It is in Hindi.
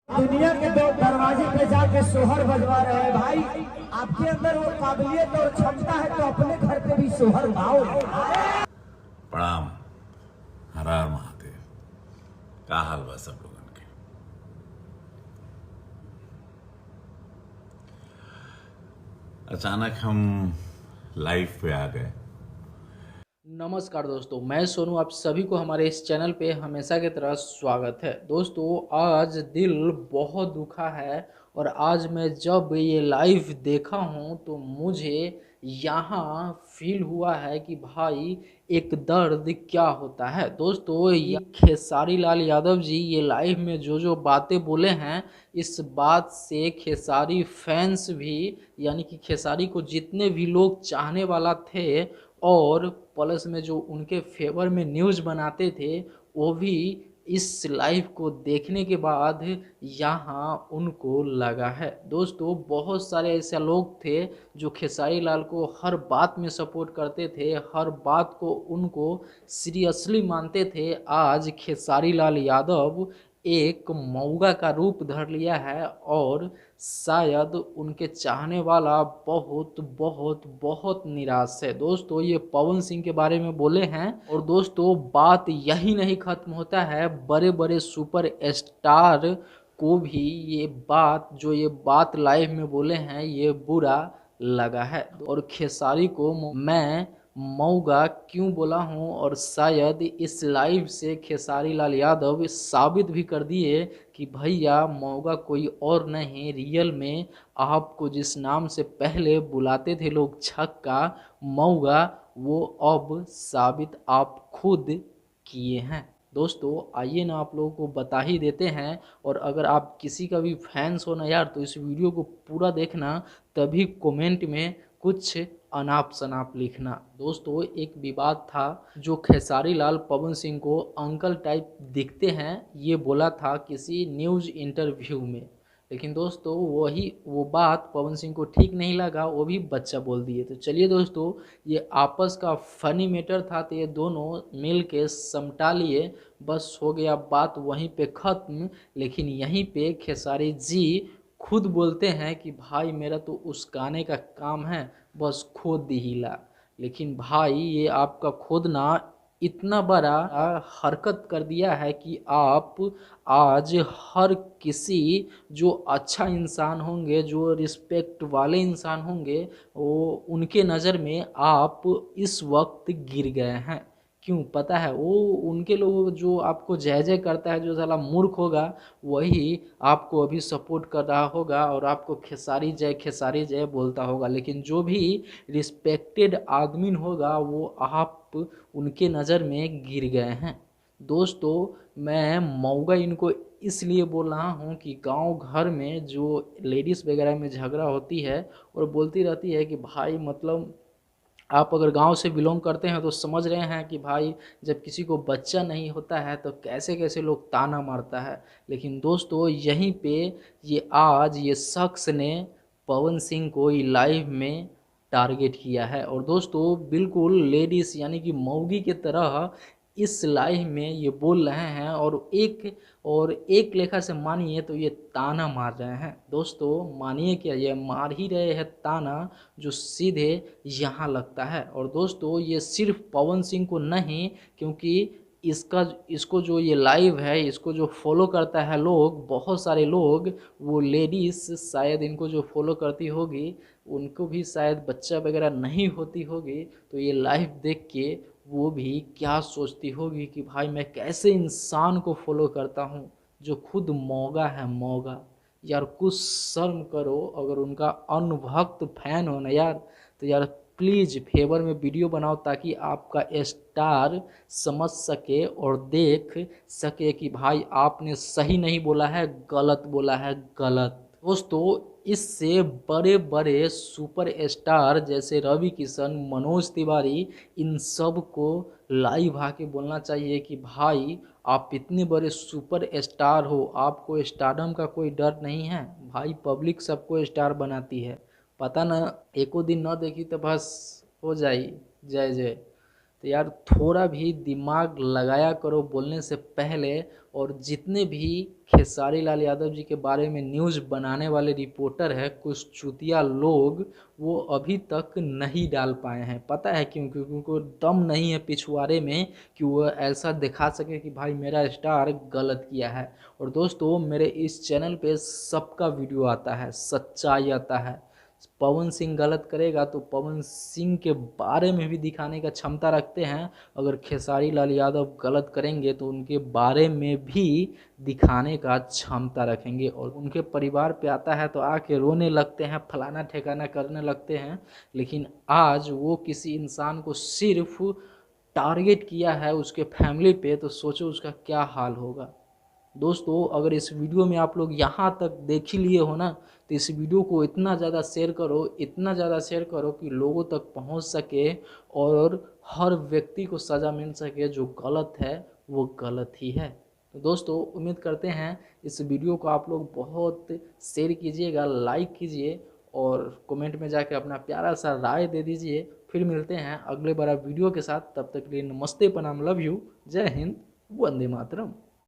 दुनिया के दो दरवाजे पे जाके सोहर बजवा रहे हैं भाई। आपके अंदर वो काबिलियत और क्षमता है तो अपने घर पे भी सोहर गाओ। प्रणाम। हर हर महादेव। का हाल बा सब लोगन के। अचानक हम लाइव पे आ गए। नमस्कार दोस्तों, मैं सोनू, आप सभी को हमारे इस चैनल पे हमेशा की तरह स्वागत है। दोस्तों, आज दिल बहुत दुखा है और आज मैं जब ये लाइव देखा हूँ तो मुझे यहाँ फील हुआ है कि भाई एक दर्द क्या होता है। दोस्तों, ये खेसारी लाल यादव जी ये लाइव में जो बातें बोले हैं, इस बात से खेसारी फैंस भी, यानी कि खेसारी को जितने भी लोग चाहने वाला थे और प्लस में जो उनके फेवर में न्यूज़ बनाते थे, वो भी इस लाइव को देखने के बाद यहाँ उनको लगा है। दोस्तों, बहुत सारे ऐसे लोग थे जो खेसारी लाल को हर बात में सपोर्ट करते थे, हर बात को उनको सीरियसली मानते थे। आज खेसारी लाल यादव एक मौगा का रूप धर लिया है और शायद उनके चाहने वाला बहुत बहुत बहुत निराश है। दोस्तों, ये पवन सिंह के बारे में बोले हैं और दोस्तों बात यही नहीं खत्म होता है, बड़े बड़े सुपर स्टार को भी ये बात लाइव में बोले हैं, ये बुरा लगा है। और खेसारी को मैं मऊगा क्यों बोला हूँ, और शायद इस लाइव से खेसारी लाल यादव साबित भी कर दिए कि भैया मऊगा कोई और नहीं, रियल में आपको जिस नाम से पहले बुलाते थे लोग छक्का मऊगा, वो अब साबित आप खुद किए हैं। दोस्तों, आइए ना आप लोगों को बता ही देते हैं, और अगर आप किसी का भी फैंस हो ना यार, तो इस वीडियो को पूरा देखना, तभी कमेंट में कुछ अनाप शनाप लिखना। दोस्तों, एक विवाद था जो खेसारी लाल पवन सिंह को अंकल टाइप दिखते हैं, ये बोला था किसी न्यूज़ इंटरव्यू में, लेकिन दोस्तों वो बात पवन सिंह को ठीक नहीं लगा, वो भी बच्चा बोल दिए। तो चलिए दोस्तों, ये आपस का फनी मैटर था, तो ये दोनों मिल के समटा लिए, बस हो गया बात वहीं पे ख़त्म। लेकिन यहीं पे खेसारी जी खुद बोलते हैं कि भाई मेरा तो उस गाने का काम है, बस खोद दिहिला। लेकिन भाई ये आपका खोदना इतना बड़ा हरकत कर दिया है कि आप आज हर किसी जो अच्छा इंसान होंगे, जो रिस्पेक्ट वाले इंसान होंगे, वो उनके नज़र में आप इस वक्त गिर गए हैं। क्यों पता है? वो उनके लोग जो आपको जय जय करता है, जो साला मूर्ख होगा वही आपको अभी सपोर्ट कर रहा होगा और आपको खेसारी जय बोलता होगा। लेकिन जो भी रिस्पेक्टेड आदमी होगा वो आप उनके नज़र में गिर गए हैं। दोस्तों, मैं मऊगा इनको इसलिए बोल रहा हूँ कि गांव घर में जो लेडीज़ वगैरह में झगड़ा होती है और बोलती रहती है कि भाई मतलब आप अगर गांव से बिलोंग करते हैं तो समझ रहे हैं कि भाई जब किसी को बच्चा नहीं होता है तो कैसे कैसे लोग ताना मारता है। लेकिन दोस्तों, यहीं पे आज ये शख्स ने पवन सिंह को लाइव में टारगेट किया है और दोस्तों बिल्कुल लेडीज़ यानी कि मौगी के तरह इस लाइव में ये बोल रहे हैं और एक लेखा से मानिए तो ये ताना मार रहे हैं। दोस्तों मानिए क्या, ये मार ही रहे हैं ताना जो सीधे यहाँ लगता है। और दोस्तों ये सिर्फ पवन सिंह को नहीं, क्योंकि इसको जो ये लाइव है इसको जो फॉलो करता है लोग, बहुत सारे लोग, वो लेडीज़ शायद इनको जो फॉलो करती होगी उनको भी शायद बच्चा वगैरह नहीं होती होगी, तो ये लाइव देख के वो भी क्या सोचती होगी कि भाई मैं कैसे इंसान को फॉलो करता हूँ जो खुद मौगा है। मौगा यार, कुछ शर्म करो। अगर उनका अनभक्त फैन हो ना यार, तो यार प्लीज़ फेवर में वीडियो बनाओ ताकि आपका स्टार समझ सके और देख सके कि भाई आपने सही नहीं बोला है, गलत बोला है, गलत। दोस्तों, इससे बड़े बड़े सुपर स्टार जैसे रवि किशन, मनोज तिवारी, इन सब को लाइव आके बोलना चाहिए कि भाई आप इतने बड़े सुपर स्टार हो, आपको स्टारडम का कोई डर नहीं है। भाई पब्लिक सबको स्टार बनाती है, पता ना एको दिन ना देखी तो बस हो जाई जय जय। तो यार थोड़ा भी दिमाग लगाया करो बोलने से पहले। और जितने भी खेसारी लाल यादव जी के बारे में न्यूज़ बनाने वाले रिपोर्टर हैं, कुछ चुतिया लोग, वो अभी तक नहीं डाल पाए हैं। पता है क्यों? क्योंकि उनको दम नहीं है पिछवाड़े में कि वो ऐसा दिखा सके कि भाई मेरा स्टार गलत किया है। और दोस्तों मेरे इस चैनल पे सबका वीडियो आता है, सच्चाई आता है। पवन सिंह गलत करेगा तो पवन सिंह के बारे में भी दिखाने का क्षमता रखते हैं। अगर खेसारी लाल यादव गलत करेंगे तो उनके बारे में भी दिखाने का क्षमता रखेंगे। और उनके परिवार पे आता है तो आके रोने लगते हैं, फलाना ठिकाना करने लगते हैं। लेकिन आज वो किसी इंसान को सिर्फ टारगेट किया है उसके फैमिली पे, तो सोचो उसका क्या हाल होगा। दोस्तों अगर इस वीडियो में आप लोग यहाँ तक देख ही लिए हो ना, तो इस वीडियो को इतना ज़्यादा शेयर करो, इतना ज़्यादा शेयर करो कि लोगों तक पहुँच सके और हर व्यक्ति को सज़ा मिल सके। जो गलत है वो गलत ही है। तो दोस्तों उम्मीद करते हैं इस वीडियो को आप लोग बहुत शेयर कीजिएगा, लाइक कीजिए और कमेंट में जाके अपना प्यारा सा राय दे दीजिए। फिर मिलते हैं अगले बड़ा वीडियो के साथ। तब तक के लिए नमस्ते, प्रणाम, लव यू, जय हिंद, वंदे मातरम।